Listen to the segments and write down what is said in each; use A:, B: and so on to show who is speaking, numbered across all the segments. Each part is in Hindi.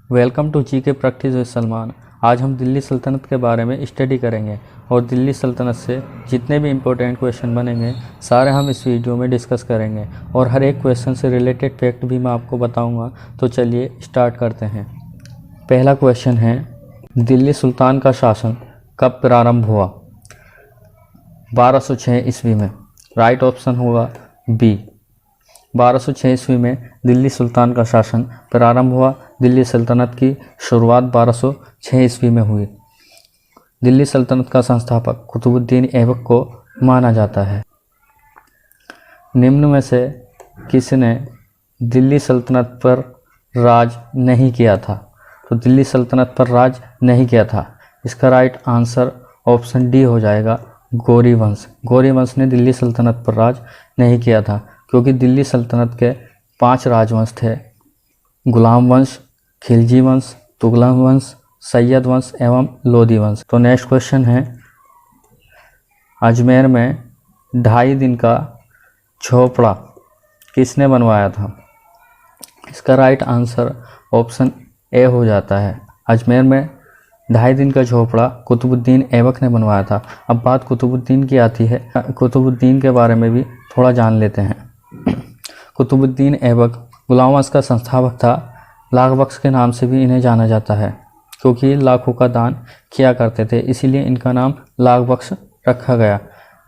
A: वेलकम टू जी के प्रैक्टिस विद सलमान। आज हम दिल्ली सल्तनत के बारे में स्टडी करेंगे और दिल्ली सल्तनत से जितने भी इम्पोर्टेंट क्वेश्चन बनेंगे सारे हम इस वीडियो में डिस्कस करेंगे और हर एक क्वेश्चन से रिलेटेड फैक्ट भी मैं आपको बताऊंगा। तो चलिए स्टार्ट करते हैं। पहला क्वेश्चन है, दिल्ली सुल्तान का शासन कब प्रारंभ हुआ? 1206 ईस्वी में। राइट ऑप्शन होगा बी। 1206 ईस्वी में दिल्ली सुल्तान का शासन प्रारंभ हुआ। दिल्ली सल्तनत की शुरुआत 1206 ईस्वी में हुई। दिल्ली सल्तनत का संस्थापक कुतुबुद्दीन ऐबक को माना जाता है। निम्न में से किसने दिल्ली सल्तनत पर राज नहीं किया था? तो दिल्ली सल्तनत पर राज नहीं किया था, इसका राइट आंसर ऑप्शन डी हो जाएगा, गौरी वंश। गौरी वंश ने दिल्ली सल्तनत पर राज नहीं किया था, क्योंकि दिल्ली सल्तनत के 5 राजवंश थे: गुलाम वंश, खिलजी वंश, तुगलक वंश, सैयद वंश एवं लोधी वंश। तो नेक्स्ट क्वेश्चन है, अजमेर में 2.5 दिन का झोपड़ा किसने बनवाया था? इसका राइट आंसर ऑप्शन ए हो जाता है। अजमेर में 2.5 दिन का झोपड़ा कुतुबुद्दीन ऐबक ने बनवाया था। अब बात कुतुबुद्दीन की आती है, कुतुबुद्दीन के बारे में भी थोड़ा जान लेते हैं। कुतुबुद्दीन ऐबक गुलाम वंश का संस्थापक था। लाख बख्श के नाम से भी इन्हें जाना जाता है, क्योंकि लाखों का दान किया करते थे, इसीलिए इनका नाम लाख बख्श रखा गया।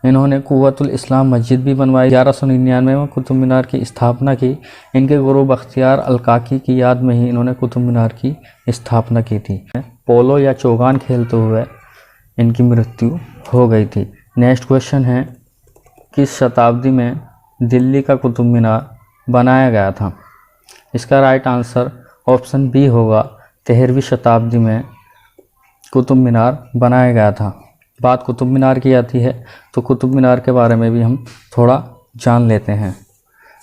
A: इन्होंने कुव्वतुल इस्लाम मस्जिद भी बनवाई। 1199 में कुतुब मीनार की स्थापना की। इनके गुरु बख्तियार अलकाकी की याद में ही इन्होंने कुतुब मीनार की स्थापना की थी। पोलो या चौगान खेलते हुए इनकी मृत्यु हो गई थी। नेक्स्ट क्वेश्चन है, किस शताब्दी में दिल्ली का कुतुब मीनार बनाया गया था? इसका राइट आंसर ऑप्शन बी होगा, 13वीं शताब्दी में कुतुब मीनार बनाया गया था। बात कुतुब मीनार की आती है तो कुतुब मीनार के बारे में भी हम थोड़ा जान लेते हैं।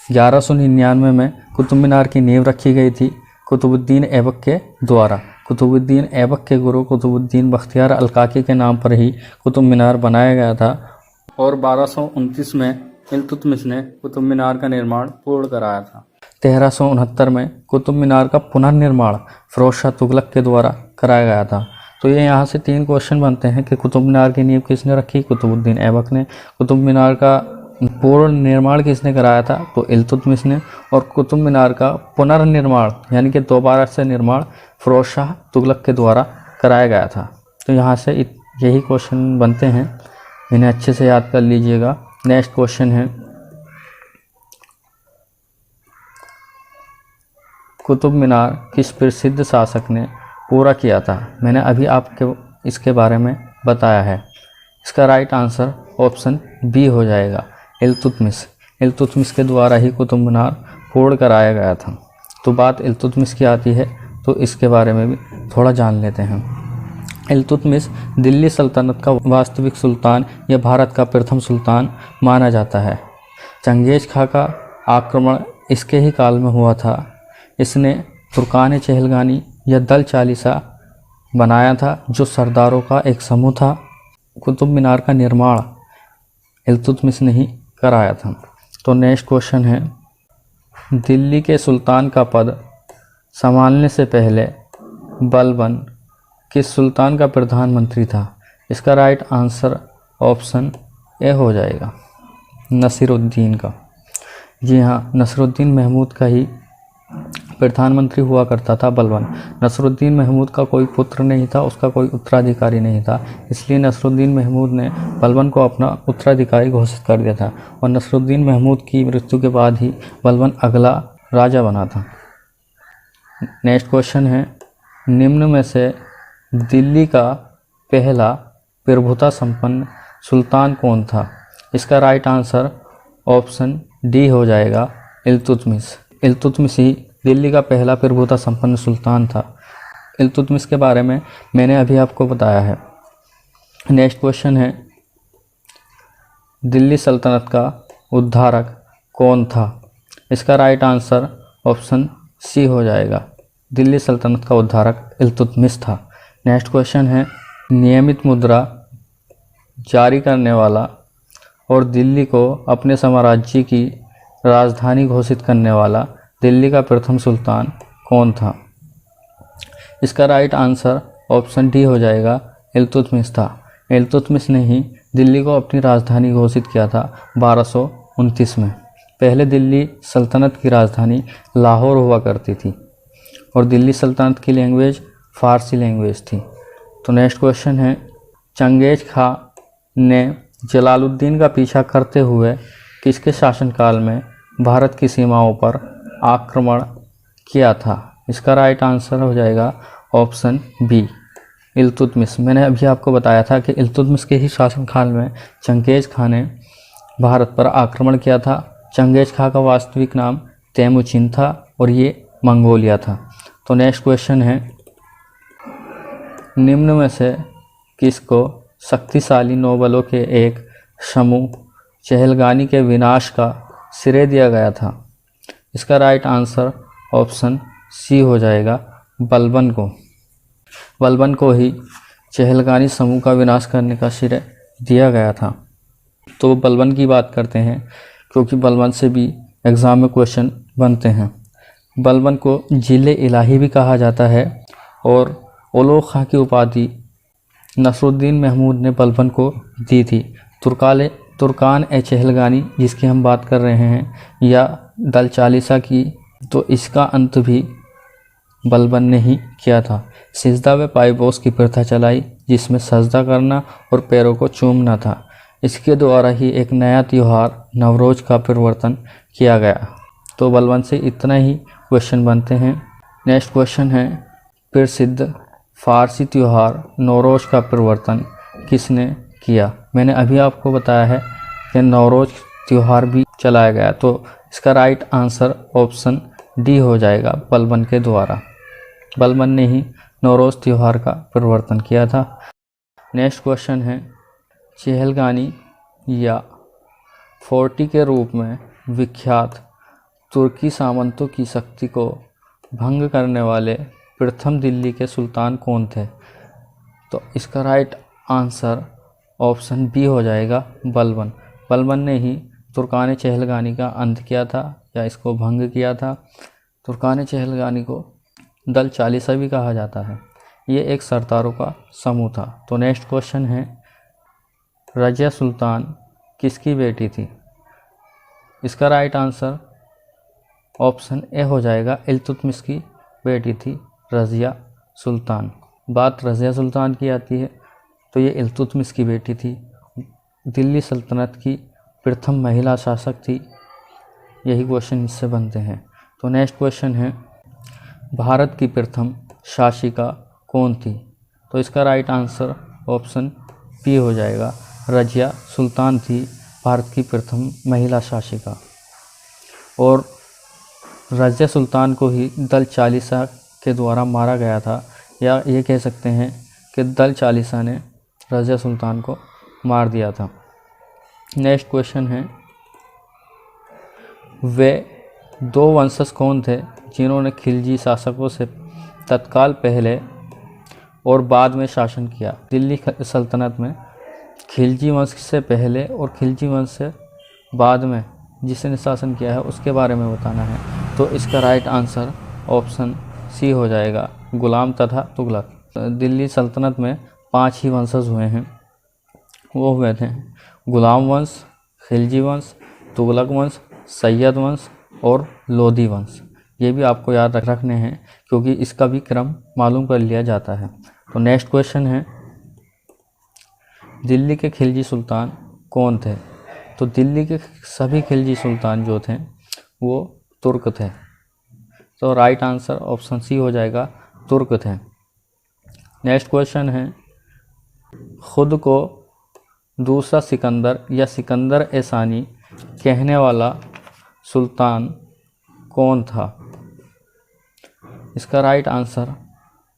A: 1199 में कुतुब मीनार की नींव रखी गई थी कुतुबुद्दीन ऐबक के द्वारा। कुतुबुद्दीन ऐबक के गुरु कुतुबुद्दीन बख्तियार अलकाकी के नाम पर ही कुतुब मीनार बनाया गया था और 1229 में इल्तुतमिश ने कुतुब मीनार का निर्माण पूर्ण कराया था। 1369 में कुतुब मीनार का पुनर्निर्माण फिरोज शाह तुगलक के द्वारा कराया गया था। तो ये यहाँ से 3 क्वेश्चन बनते हैं कि कुतुब मीनार की नींव किसने रखी? कुतुबुद्दीन ऐबक ने। कुतुब मीनार का पूर्ण निर्माण किसने कराया था? तो इल्तुतमिश ने। और कुतुब मीनार का पुनर्निर्माण यानी कि दोबारा से निर्माण फिरोज शाह तुगलक के द्वारा कराया गया था। तो यहाँ से यही क्वेश्चन बनते हैं, इन्हें अच्छे से याद कर लीजिएगा। नेक्स्ट क्वेश्चन है, कुतुब मीनार किस प्रसिद्ध शासक ने पूरा किया था? मैंने अभी आपके इसके बारे में बताया है। इसका राइट आंसर ऑप्शन बी हो जाएगा, इल्तुतमिश। इल्तुतमिश के द्वारा ही कुतुब मीनार पूर्ण कराया गया था। तो बात इल्तुतमिश की आती है तो इसके बारे में भी थोड़ा जान लेते हैं। इल्तुतमिश दिल्ली सल्तनत का वास्तविक सुल्तान या भारत का प्रथम सुल्तान माना जाता है। चंगेज खां का आक्रमण इसके ही काल में हुआ था। इसने फुरकान चहलगानी या दल चालीसा बनाया था, जो सरदारों का एक समूह था। कुतुब मीनार का निर्माण इल्तुतमिश ने ही कराया था। तो नेक्स्ट क्वेश्चन है, दिल्ली के सुल्तान का पद संभालने से पहले बलबन किस सुल्तान का प्रधानमंत्री था? इसका राइट आंसर ऑप्शन ए हो जाएगा, नसीरुद्दीन का। जी हाँ, नसीरुद्दीन महमूद का ही प्रधानमंत्री हुआ करता था बलबन। नसीरुद्दीन महमूद का कोई पुत्र नहीं था, उसका कोई उत्तराधिकारी नहीं था, इसलिए नसीरुद्दीन महमूद ने बलबन को अपना उत्तराधिकारी घोषित कर दिया था और नसीरुद्दीन महमूद की मृत्यु के बाद ही बलबन अगला राजा बना था। नेक्स्ट क्वेश्चन है, निम्न में से दिल्ली का पहला प्रभुता संपन्न सुल्तान कौन था? इसका राइट आंसर ऑप्शन डी हो जाएगा, इल्तुतमिश। इल्तुतमिश ही दिल्ली का पहला प्रभुता संपन्न सुल्तान था। इल्तुतमिश के बारे में मैंने अभी आपको बताया है। नेक्स्ट क्वेश्चन है, दिल्ली सल्तनत का उद्धारक कौन था? इसका राइट आंसर ऑप्शन सी हो जाएगा, दिल्ली सल्तनत का उद्धारक इल्तुतमिश था। नेक्स्ट क्वेश्चन है, नियमित मुद्रा जारी करने वाला और दिल्ली को अपने साम्राज्य की राजधानी घोषित करने वाला दिल्ली का प्रथम सुल्तान कौन था? इसका राइट आंसर ऑप्शन डी हो जाएगा, इल्तुतमिश था। इल्तुतमिश ने ही दिल्ली को अपनी राजधानी घोषित किया था 1229 में। पहले दिल्ली सल्तनत की राजधानी लाहौर हुआ करती थी और दिल्ली सल्तनत की लैंग्वेज फ़ारसी लैंग्वेज थी। तो नेक्स्ट क्वेश्चन है, चंगेज खां ने जलालुद्दीन का पीछा करते हुए किसके शासनकाल में भारत की सीमाओं पर आक्रमण किया था? इसका राइट आंसर हो जाएगा ऑप्शन बी, इल्तुतमिश। मैंने अभी आपको बताया था कि इल्तुतमिश के ही शासनकाल में चंगेज खां ने भारत पर आक्रमण किया था। चंगेज खां का वास्तविक नाम तैमुचिन था और ये मंगोलिया था। तो नेक्स्ट क्वेश्चन है, निम्न में से किसको शक्तिशाली नौबलों के एक समूह चहलगानी के विनाश का श्रेय दिया गया था? इसका राइट आंसर ऑप्शन सी हो जाएगा, बलबन को। बलबन को ही चहलगानी समूह का विनाश करने का श्रेय दिया गया था। तो बलबन की बात करते हैं क्योंकि बलबन से भी एग्ज़ाम में क्वेश्चन बनते हैं। बलबन को जिले इलाही भी कहा जाता है और ओलोग खां की उपाधि नसरुद्दीन महमूद ने बलबन को दी थी। तुर्कान ए चहलगानी जिसकी हम बात कर रहे हैं या दल चालीसा की, तो इसका अंत भी बलबन ने ही किया था। सिजदा व पायपोस की प्रथा चलाई जिसमें सजदा करना और पैरों को चूमना था। इसके द्वारा ही एक नया त्यौहार नवरोज का परिवर्तन किया गया। तो बलबन से इतना ही क्वेश्चन बनते हैं। नेक्स्ट क्वेश्चन है, प्रसिद्ध फ़ारसी त्यौहार नवरोज का परिवर्तन किसने किया? मैंने अभी आपको बताया है कि नवरोज त्यौहार भी चलाया गया। तो इसका राइट आंसर ऑप्शन डी हो जाएगा, बलबन के द्वारा। बलबन ने ही नवरोज त्यौहार का परिवर्तन किया था। नेक्स्ट क्वेश्चन है, चहलगानी या फोर्टी के रूप में विख्यात तुर्की सामंतों की शक्ति को भंग करने वाले प्रथम दिल्ली के सुल्तान कौन थे? तो इसका राइट आंसर ऑप्शन बी हो जाएगा, बलबन। बलबन ने ही तुर्कान चहलगानी का अंत किया था या इसको भंग किया था। तुर्कान चहलगानी को दल चालीसा भी कहा जाता है। ये एक सरदारों का समूह था। तो नेक्स्ट क्वेश्चन है, रजिया सुल्तान किसकी बेटी थी? इसका राइट आंसर ऑप्शन ए हो जाएगा, इल्तुतमिश की बेटी थी रजिया सुल्तान। बात रजिया सुल्तान की आती है तो ये इल्तुतमिश की बेटी थी। दिल्ली सल्तनत की प्रथम महिला शासक थी। यही क्वेश्चन इससे बनते हैं। तो नेक्स्ट क्वेश्चन है, भारत की प्रथम शासिका कौन थी? तो इसका राइट आंसर ऑप्शन पी हो जाएगा, रजिया सुल्तान थी भारत की प्रथम महिला शासिका। और रजिया सुल्तान को ही दल चालीसा के द्वारा मारा गया था, या ये कह सकते हैं कि दल चालीसा ने रजिया सुल्तान को मार दिया था। नेक्स्ट क्वेश्चन है, वे दो वंशज कौन थे जिन्होंने खिलजी शासकों से तत्काल पहले और बाद में शासन किया? दिल्ली सल्तनत में खिलजी वंश से पहले और खिलजी वंश से बाद में जिसने शासन किया है उसके बारे में बताना है। तो इसका राइट आंसर ऑप्शन सी हो जाएगा, गुलाम तथा तुगलक। दिल्ली सल्तनत में 5 ही वंशज हुए हैं। वो हुए थे गुलाम वंश, खिलजी वंश, तुगलक वंश, सैयद वंश और लोधी वंश। ये भी आपको याद रखने हैं क्योंकि इसका भी क्रम मालूम कर लिया जाता है। तो नेक्स्ट क्वेश्चन है, दिल्ली के खिलजी सुल्तान कौन थे? तो दिल्ली के सभी खिलजी सुल्तान जो थे वो तुर्क थे। तो राइट आंसर ऑप्शन सी हो जाएगा, तुर्क थे। नेक्स्ट क्वेश्चन है, खुद को दूसरा सिकंदर या सिकंदर ए सानी कहने वाला सुल्तान कौन था? इसका राइट आंसर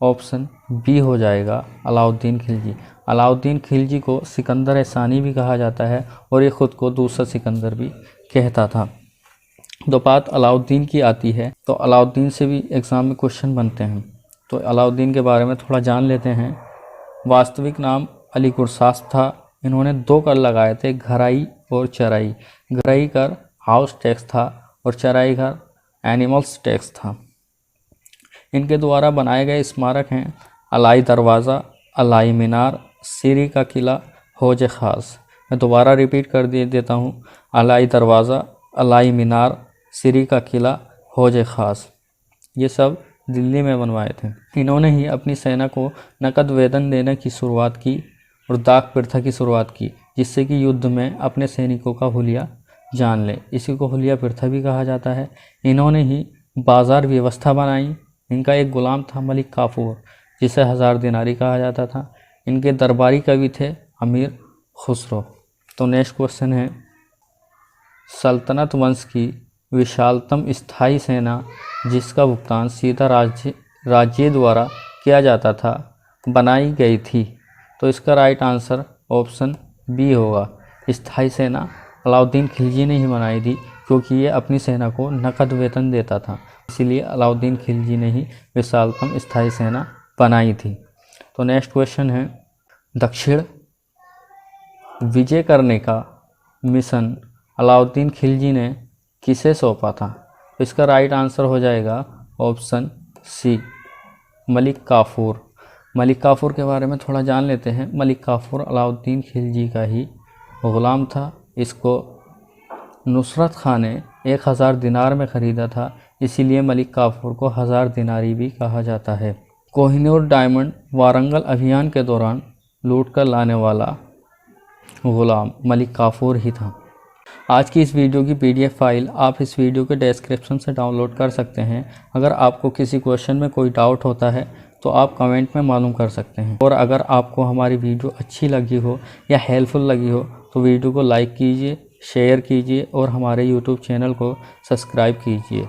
A: ऑप्शन बी हो जाएगा, अलाउद्दीन खिलजी। अलाउद्दीन खिलजी को सिकंदर ए सानी भी कहा जाता है और ये खुद को दूसरा सिकंदर भी कहता था। तो बात अलाउद्दीन की आती है तो अलाउद्दीन से भी एग्ज़ाम में क्वेश्चन बनते हैं। तो अलाउद्दीन के बारे में थोड़ा जान लेते हैं। वास्तविक नाम अली गुरसास था। इन्होंने 2 कर लगाए थे, घराई और चराई। घराई कर हाउस टैक्स था और चराई कर एनिमल्स टैक्स था। इनके द्वारा बनाए गए स्मारक हैं अलाई दरवाज़ा, अलाई मीनार, सीरी का किला, हौज ख़ास। मैं दोबारा रिपीट कर देता हूँ, अलाई दरवाज़ा, अलाई मीनार, सीरी का किला, हौज ख़ास, ये सब दिल्ली में बनवाए थे। इन्होंने ही अपनी सेना को नकद वेतन देने की शुरुआत की और डाक प्रथा की शुरुआत की, जिससे कि युद्ध में अपने सैनिकों का हुलिया जान ले। इसी को हुलिया प्रथा भी कहा जाता है। इन्होंने ही बाज़ार व्यवस्था बनाई। इनका एक गुलाम था मलिक काफूर, जिसे 1000 दिनारी कहा जाता था। इनके दरबारी कवि थे अमीर खुसरो। तो नेक्स्ट क्वेश्चन है, सल्तनत वंश की विशालतम स्थायी सेना जिसका भुगतान सीधा राज्य द्वारा किया जाता था बनाई गई थी। तो इसका राइट आंसर ऑप्शन बी होगा। स्थायी सेना अलाउद्दीन खिलजी ने ही बनाई थी, क्योंकि ये अपनी सेना को नकद वेतन देता था, इसीलिए अलाउद्दीन खिलजी ने ही विशालतम स्थायी सेना बनाई थी। तो नेक्स्ट क्वेश्चन है, दक्षिण विजय करने का मिशन अलाउद्दीन खिलजी ने किसे सौंपा था? तो इसका राइट आंसर हो जाएगा ऑप्शन सी, मलिक काफूर। मलिक काफूर के बारे में थोड़ा जान लेते हैं। मलिक काफूर अलाउद्दीन खिलजी का ही ग़ुलाम था। इसको नुसरत खान ने 1000 दिनार में ख़रीदा था, इसीलिए मलिक काफूर को 1000 दिनारी भी कहा जाता है। कोहिनूर डायमंड वारंगल अभियान के दौरान लूट कर लाने वाला ग़ुलाम मलिक काफूर ही था। आज की इस वीडियो की PDF फाइल आप इस वीडियो के डिस्क्रिप्शन से डाउनलोड कर सकते हैं। अगर आपको किसी क्वेश्चन में कोई डाउट होता है तो आप कमेंट में मालूम कर सकते हैं। और अगर आपको हमारी वीडियो अच्छी लगी हो या हेल्पफुल लगी हो तो वीडियो को लाइक कीजिए, शेयर कीजिए और हमारे YouTube चैनल को सब्सक्राइब कीजिए।